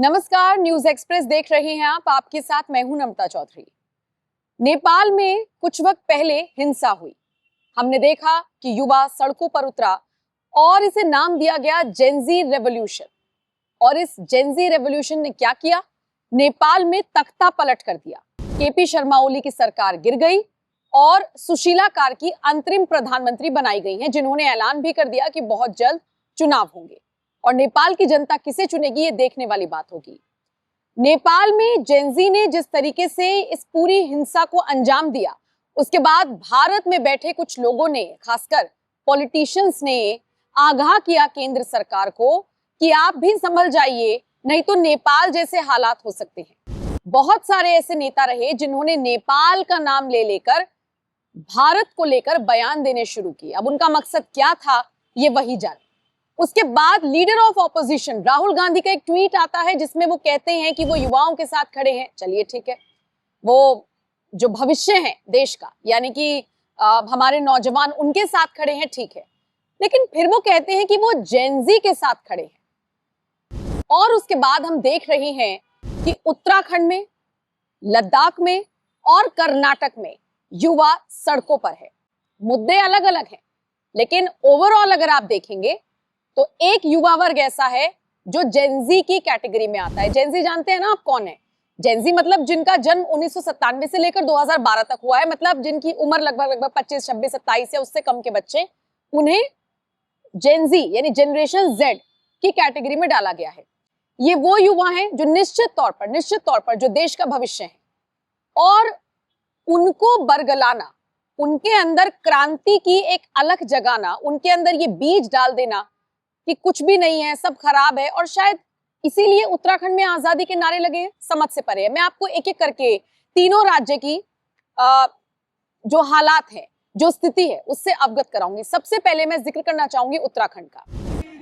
नमस्कार, news express देख रहे हैं आप। आपके साथ मैं हूं नम्रता चौधरी। नेपाल में कुछ वक्त पहले हिंसा हुई। हमने देखा कि युवा सड़कों पर उतरा और इसे नाम दिया गया जेनजी रेवोल्यूशन। और इस जेनजी रेवोल्यूशन ने क्या किया? नेपाल में तख्ता पलट कर दिया। केपी शर्मा ओली की सरकार गिर गई और सुशीला कार्की अंतरिम प्रधानमंत्री बनाई गई हैं, जिन्होंने ऐलान भी कर दिया कि बहुत जल्द चुनाव होंगे और नेपाल की जनता किसे चुनेगी ये देखने वाली बात होगी। नेपाल में जेनजी ने जिस तरीके से इस पूरी हिंसा को अंजाम दिया, उसके बाद भारत में बैठे कुछ लोगों ने, खासकर पॉलिटिशियंस ने आगाह किया केंद्र सरकार को कि आप भी संभल जाइए, नहीं तो नेपाल जैसे हालात हो सकते हैं। बहुत सारे ऐसे नेता रहे जिन्होंने नेपाल का नाम ले लेकर भारत को लेकर बयान देने शुरू किए। अब उनका मकसद क्या था ये वही जाने। उसके बाद leader of opposition Rahul Gandhi का एक ट्वीट आता है जिसमें वो कहते हैं कि वो युवाओं के साथ खड़े हैं। चलिए ठीक है, वो जो भविष्य है देश का, यानी कि हमारे नौजवान उनके साथ खड़े हैं, ठीक है। लेकिन फिर वो कहते हैं कि वो जेनजी के साथ खड़े हैं। और उसके बाद हम देख रहे हैं कि उत्तराखंड में, लद्दाख में और कर्नाटक में युवा सड़कों पर है। मुद्दे अलग अलग हैं, लेकिन ओवरऑल अगर आप देखेंगे तो एक युवा वर्ग ऐसा है जो जेनजी की कैटेगरी में आता है। जेनजी जानते हैं ना आप कौन है? जेनजी मतलब जिनका जन्म 1997 से लेकर 2012 तक हुआ है, मतलब जिनकी उम्र लगभग 25, 26, 27 या उससे कम के बच्चे, उन्हें जेनजी यानी जनरेशन जेड की कैटेगरी में डाला गया है। ये वो युवा हैं जो निश्चित तौर पर जो देश का भविष्य है, और उनको बरगलाना, उनके अंदर क्रांति की एक अलख जगाना, उनके अंदर ये बीज डाल देना कि कुछ भी नहीं है, सब खराब है, और शायद इसीलिए उत्तराखंड में आजादी के नारे लगे हैं, समझ से परे है। मैं आपको एक एक करके तीनों राज्य की जो हालात है, जो स्थिति है, उससे अवगत कराऊंगी। सबसे पहले मैं जिक्र करना चाहूंगी उत्तराखंड का।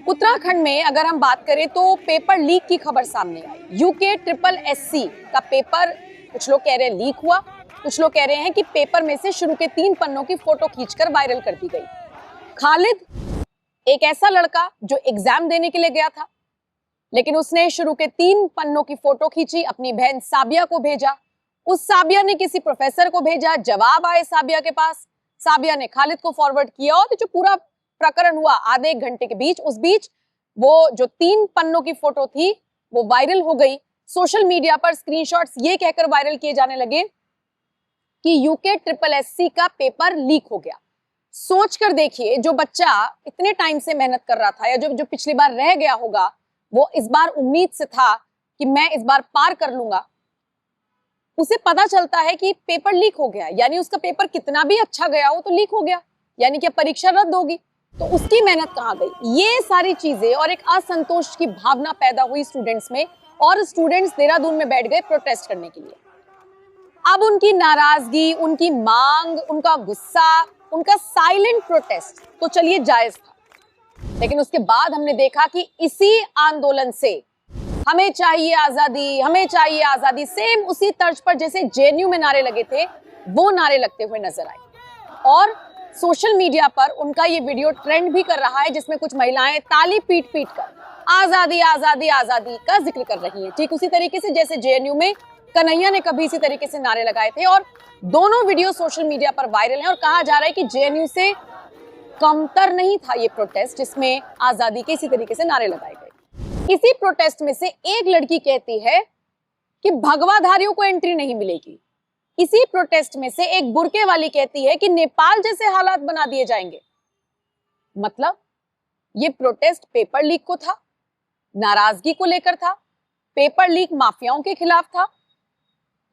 उत्तराखंड में अगर हम बात करें तो पेपर लीक की खबर सामने आई। UKSSC का पेपर, कुछ लोग कह रहे हैं लीक हुआ, कुछ लोग कह रहे हैं कि पेपर में से शुरू के 3 पन्नों की फोटो खींचकर वायरल कर दी गई। खालिद एक ऐसा लड़का जो एग्जाम देने के लिए गया था, लेकिन उसने शुरू के 3 पन्नों की फोटो खींची, अपनी बहन साबिया को भेजा, उस साबिया ने किसी प्रोफेसर को भेजा, जवाब आए साबिया के पास, साबिया ने खालिद को फॉरवर्ड किया, और जो पूरा प्रकरण हुआ आधे 1 घंटे के बीच, उस बीच वो जो 3 पन्नों की फोटो थी वो वायरल हो गई। सोशल मीडिया पर स्क्रीनशॉट्स ये कहकर वायरल किए जाने लगे कि UKSSC का पेपर लीक हो गया। सोच कर देखिए, जो बच्चा इतने टाइम से मेहनत कर रहा था, या जो पिछली बार रह गया होगा, वो इस बार उम्मीद से था कि मैं इस बार पार कर लूंगा, उसे पता चलता है कि पेपर लीक हो गया। यानी उसका पेपर कितना भी अच्छा गया हो तो लीक हो गया, यानी कि परीक्षा रद्द होगी, तो उसकी मेहनत कहाँ गई? ये सारी चीजें और एक असंतोष की भावना पैदा हुई स्टूडेंट्स में, और स्टूडेंट्स देहरादून में बैठ गए प्रोटेस्ट करने के लिए। अब उनकी नाराजगी, उनकी मांग, उनका गुस्सा, उनका साइलेंट प्रोटेस्ट तो चलिए जायज था, लेकिन उसके बाद हमने देखा कि इसी आंदोलन से हमें चाहिए आजादी, हमें चाहिए आजादी, सेम उसी तर्ज पर जैसे JNU में नारे लगे थे, वो नारे लगते हुए नजर आए। और सोशल मीडिया पर उनका ये वीडियो ट्रेंड भी कर रहा है, जिसमें कुछ महिलाएं ताली पीट पीट कर आजादी आजादी आजादी का जिक्र कर रही हैं, ठीक उसी तरीके से जैसे JNU में कन्हैया ने कभी इसी तरीके से नारे लगाए थे। और दोनों वीडियो सोशल मीडिया पर वायरल हैं, और कहा जा रहा है कि JNU से कमतर नहीं था ये प्रोटेस्ट जिसमें आजादी के इसी तरीके से नारे लगाए गए। इसी प्रोटेस्ट में से एक लड़की कहती है कि भगवाधारियों को एंट्री नहीं मिलेगी। इसी प्रोटेस्ट में से एक बुर्के वाली कहती है कि नेपाल जैसे हालात बना दिए जाएंगे। मतलब ये प्रोटेस्ट पेपर लीक को था, नाराजगी को लेकर था, पेपर लीक माफियाओं के खिलाफ था,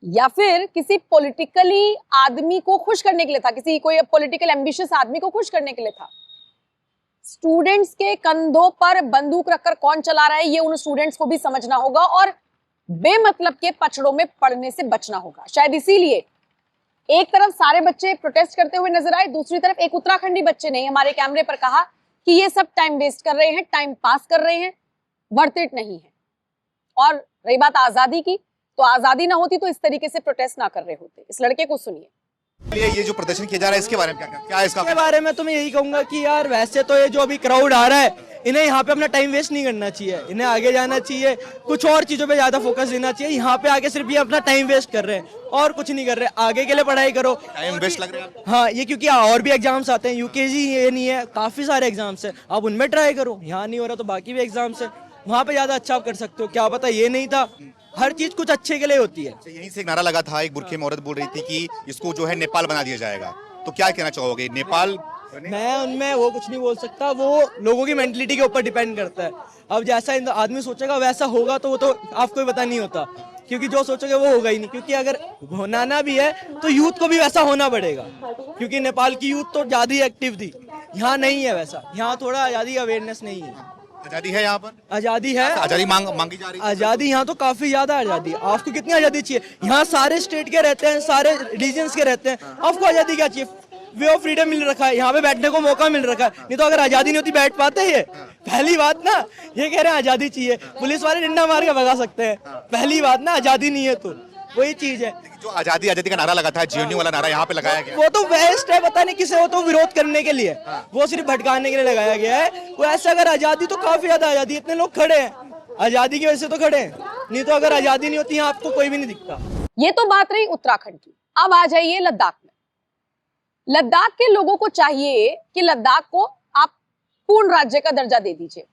या फिर किसी पॉलिटिकली आदमी को खुश करने के लिए था, किसी कोई पॉलिटिकल एम्बिशियस आदमी को खुश करने के लिए था। स्टूडेंट्स के कंधों पर बंदूक रखकर कौन चला रहा है ये उन स्टूडेंट्स को भी समझना होगा, और बेमतलब के पचड़ों में पड़ने से बचना होगा। शायद इसीलिए एक तरफ सारे बच्चे प्रोटेस्ट करते हुए नजर आए, दूसरी तरफ एक उत्तराखंडी बच्चे ने हमारे कैमरे पर कहा कि ये सब टाइम वेस्ट कर रहे हैं, टाइम पास कर रहे हैं, वर्थ इट नहीं है। और रही बात आजादी की, तो आजादी ना होती तो इस तरीके से प्रोटेस्ट ना कर रहे होते। इस लड़के को सुनिए। ये जो प्रदर्शन किया जा रहा है इसके बारे में क्या है इसका? बारे में तो मैं यही कहूंगा कि यार वैसे तो ये जो अभी क्राउड आ रहा है इन्हें यहाँ पे अपना टाइम वेस्ट नहीं करना चाहिए, इन्हें आगे जाना चाहिए, कुछ और चीज़ों पे ज़्यादा फोकस देना चाहिए। यहाँ पे आके सिर्फ ये अपना टाइम वेस्ट कर रहे हैं और कुछ नहीं कर रहे। आगे के लिए पढ़ाई करो। टाइम वेस्ट लग रहा है आपको? हाँ, ये क्योंकि और भी एग्जाम्स आते हैं, यूकेजी ये नहीं है, काफ़ी सारे एग्जाम्स हैं, आप उनमें ट्राई करो। यहाँ नहीं हो रहा तो बाकी भी एग्जाम्स है, वहाँ पे ज़्यादा अच्छा आप कर सकते हो। क्या पता ये नहीं था, हर चीज़ कुछ अच्छे के लिए होती है। यहीं से एक नारा लगा था, एक बुरखे में औरत बोल रही थी कि इसको जो है नेपाल बना दिया जाएगा, तो क्या कहना चाहोगे? नेपाल मैं उनमें वो कुछ नहीं बोल सकता, वो लोगों की मेंटलिटी के ऊपर डिपेंड करता है। अब जैसा आदमी सोचेगा वैसा होगा, तो वो तो आपको भी पता नहीं होता, क्योंकि जो सोचोगे वो होगा ही नहीं। क्योंकि अगर होना भी है तो यूथ को भी वैसा होना पड़ेगा, क्योंकि नेपाल की यूथ तो ज़्यादा ही एक्टिव थी, यहाँ नहीं है वैसा। यहाँ थोड़ा आज़ादी अवेयरनेस नहीं है। आजादी है यहाँ पर? आज़ादी है, आजादी मांगी जा रही है। आज़ादी यहाँ तो काफ़ी ज़्यादा आज़ादी है। आपको कितनी आज़ादी चाहिए? यहाँ सारे स्टेट के रहते हैं, सारे रिलीजन्स के रहते हैं, आपको आज़ादी क्या चाहिए? वे ऑफ फ्रीडम मिल रखा है, यहाँ पे बैठने को मौका मिल रखा है। नहीं तो अगर आज़ादी नहीं होती बैठ पाते ये? पहली बात ना, ये कह रहे हैं आज़ादी चाहिए, पुलिस वाले डंडा मार के भगा सकते हैं। पहली बात ना, आज़ादी नहीं है तो वही चीज़ है। जो आजादी आजादी का नारा लगा था, जेएनयू वाला नारा यहाँ पे लगाया गया। वो तो वेस्ट है, पता नहीं किसे, वो तो विरोध करने के लिए, वो सिर्फ भटकाने के लिए लगाया गया है। वो ऐसे अगर आज़ादी तो काफ़ी ज़्यादा आज़ादी, इतने लोग खड़े हैं आज़ादी की वजह से तो खड़े हैं, नहीं तो अगर आज़ादी नहीं होती यहाँ आपको कोई भी नहीं दिखता। ये तो बात रही उत्तराखंड की। अब आ जाइए लद्दाख में। लद्दाख के लोगों को चाहिए कि लद्दाख को आप पूर्ण राज्य का दर्जा दे दीजिए,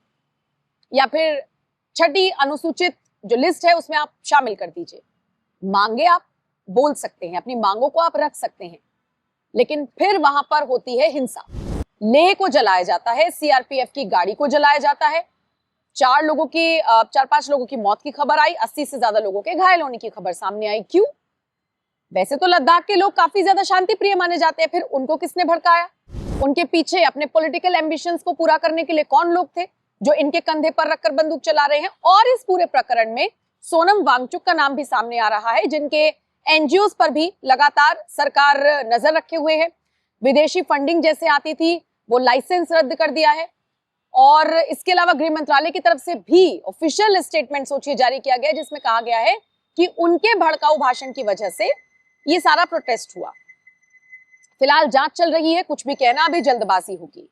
या फिर छठी अनुसूचित जो लिस्ट है उसमें आप शामिल कर दीजिए। मांगे आप बोल सकते हैं, अपनी मांगों को आप रख सकते हैं, लेकिन फिर वहां पर होती है हिंसा। लेह को जलाया जाता है, सीआरपीएफ की गाड़ी को जलाया जाता है, 4-5 लोगों की मौत की खबर आई, 80 से ज्यादा लोगों के घायल होने की खबर सामने आई। क्यों? वैसे तो लद्दाख के लोग काफी ज्यादा शांति प्रिय माने जाते हैं, फिर उनको किसने भड़काया? उनके पीछे अपने पॉलिटिकल एम्बिशंस को पूरा करने के लिए कौन लोग थे जो इनके कंधे पर रखकर बंदूक चला रहे हैं? और इस पूरे प्रकरण में सोनम वांगचुक का नाम भी सामने आ रहा है, जिनके एनजीओ पर भी लगातार सरकार नजर रखे हुए है। विदेशी फंडिंग जैसे आती थी वो लाइसेंस रद्द कर दिया है, और इसके अलावा गृह मंत्रालय की तरफ से भी ऑफिशियल स्टेटमेंट सोचिए जारी किया गया, जिसमें कहा गया है कि उनके भड़काऊ भाषण की वजह से ये सारा प्रोटेस्ट हुआ। फिलहाल जांच चल रही है, कुछ भी कहना अभी जल्दबाजी होगी।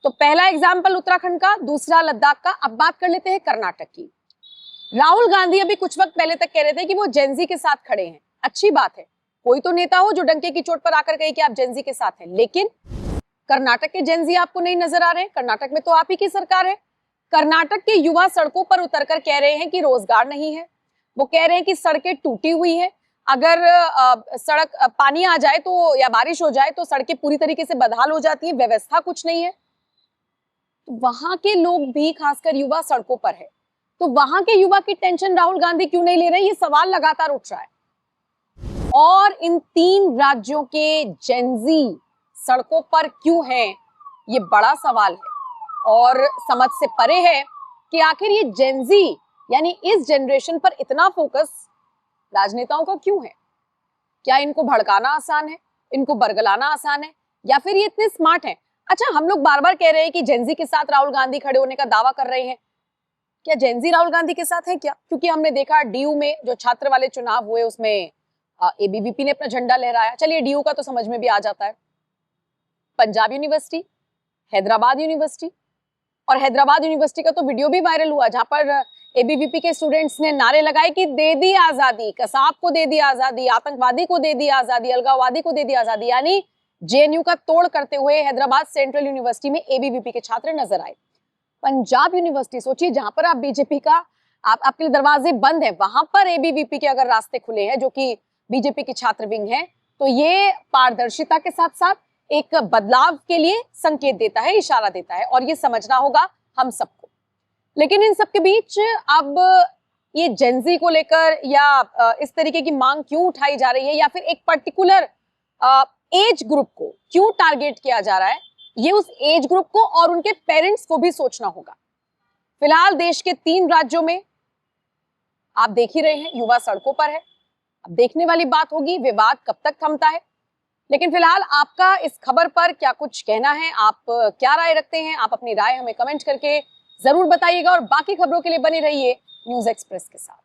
तो पहला एग्जाम्पल उत्तराखंड का, दूसरा लद्दाख का। अब बात कर लेते हैं कर्नाटक की। राहुल गांधी अभी कुछ वक्त पहले तक कह रहे थे कि वो जेनजी के साथ खड़े हैं। अच्छी बात है, कोई तो नेता हो जो डंके की चोट पर आकर कहे कि आप जेनजी के साथ हैं, लेकिन कर्नाटक के जेनजी आपको नहीं नजर आ रहे हैं। कर्नाटक में तो आप ही की सरकार है। कर्नाटक के युवा सड़कों पर उतरकर कह रहे हैं कि रोजगार नहीं है, वो कह रहे हैं कि सड़कें टूटी हुई है, अगर सड़क पानी आ जाए तो या बारिश हो जाए तो सड़कें पूरी तरीके से बदहाल हो जाती है, व्यवस्था कुछ नहीं है। तो वहां के लोग भी, खासकर युवा, सड़कों पर है। तो वहां के युवा की टेंशन राहुल गांधी क्यों नहीं ले रहे? ये सवाल लगातार उठ रहा है। और इन 3 राज्यों के जेनजी सड़कों पर क्यों हैं, ये बड़ा सवाल है और समझ से परे है कि आखिर ये जेनजी यानी इस जनरेशन पर इतना फोकस राजनेताओं का क्यों है? क्या इनको भड़काना आसान है, इनको बरगलाना आसान है, या फिर ये इतने स्मार्ट हैं? अच्छा, हम लोग बार बार कह रहे हैं कि जेनजी के साथ राहुल गांधी खड़े होने का दावा कर रहे हैं। क्या जेनजी राहुल गांधी के साथ है क्या? क्योंकि हमने देखा डीयू में जो छात्र वाले चुनाव हुए उसमें एबीवीपी ने अपना झंडा लहराया। चलिए, डीयू का तो समझ में भी आ जाता है। पंजाब यूनिवर्सिटी, हैदराबाद यूनिवर्सिटी, और हैदराबाद यूनिवर्सिटी का तो वीडियो भी वायरल हुआ जहां पर एबीवीपी के स्टूडेंट्स ने नारे लगाए कि दे दी आजादी, कसाब को दे दी आजादी, आतंकवादी को दे दी आजादी, अलगाववादी को दे दी आजादी। यानी जेएनयू का तोड़ करते हुए हैदराबाद सेंट्रल यूनिवर्सिटी में एबीवीपी के छात्र नजर आए। पंजाब यूनिवर्सिटी, सोचिए, जहां पर आप बीजेपी का आपके लिए दरवाजे बंद है, वहां पर एबीवीपी के अगर रास्ते खुले हैं, जो कि बीजेपी की छात्र विंग है, तो ये पारदर्शिता के साथ साथ एक बदलाव के लिए संकेत देता है, इशारा देता है, और ये समझना होगा हम सबको। लेकिन इन सबके बीच अब ये जेनजी को लेकर या इस तरीके की मांग क्यों उठाई जा रही है, या फिर एक पर्टिकुलर एज ग्रुप को क्यों टारगेट किया जा रहा है, ये उस एज ग्रुप को और उनके पेरेंट्स को भी सोचना होगा। फिलहाल देश के 3 राज्यों में आप देख ही रहे हैं, युवा सड़कों पर है। अब देखने वाली बात होगी विवाद कब तक थमता है। लेकिन फिलहाल आपका इस खबर पर क्या कुछ कहना है, आप क्या राय रखते हैं? आप अपनी राय हमें कमेंट करके जरूर बताइएगा, और बाकी खबरों के लिए बने रहिए न्यूज़ एक्सप्रेस के साथ।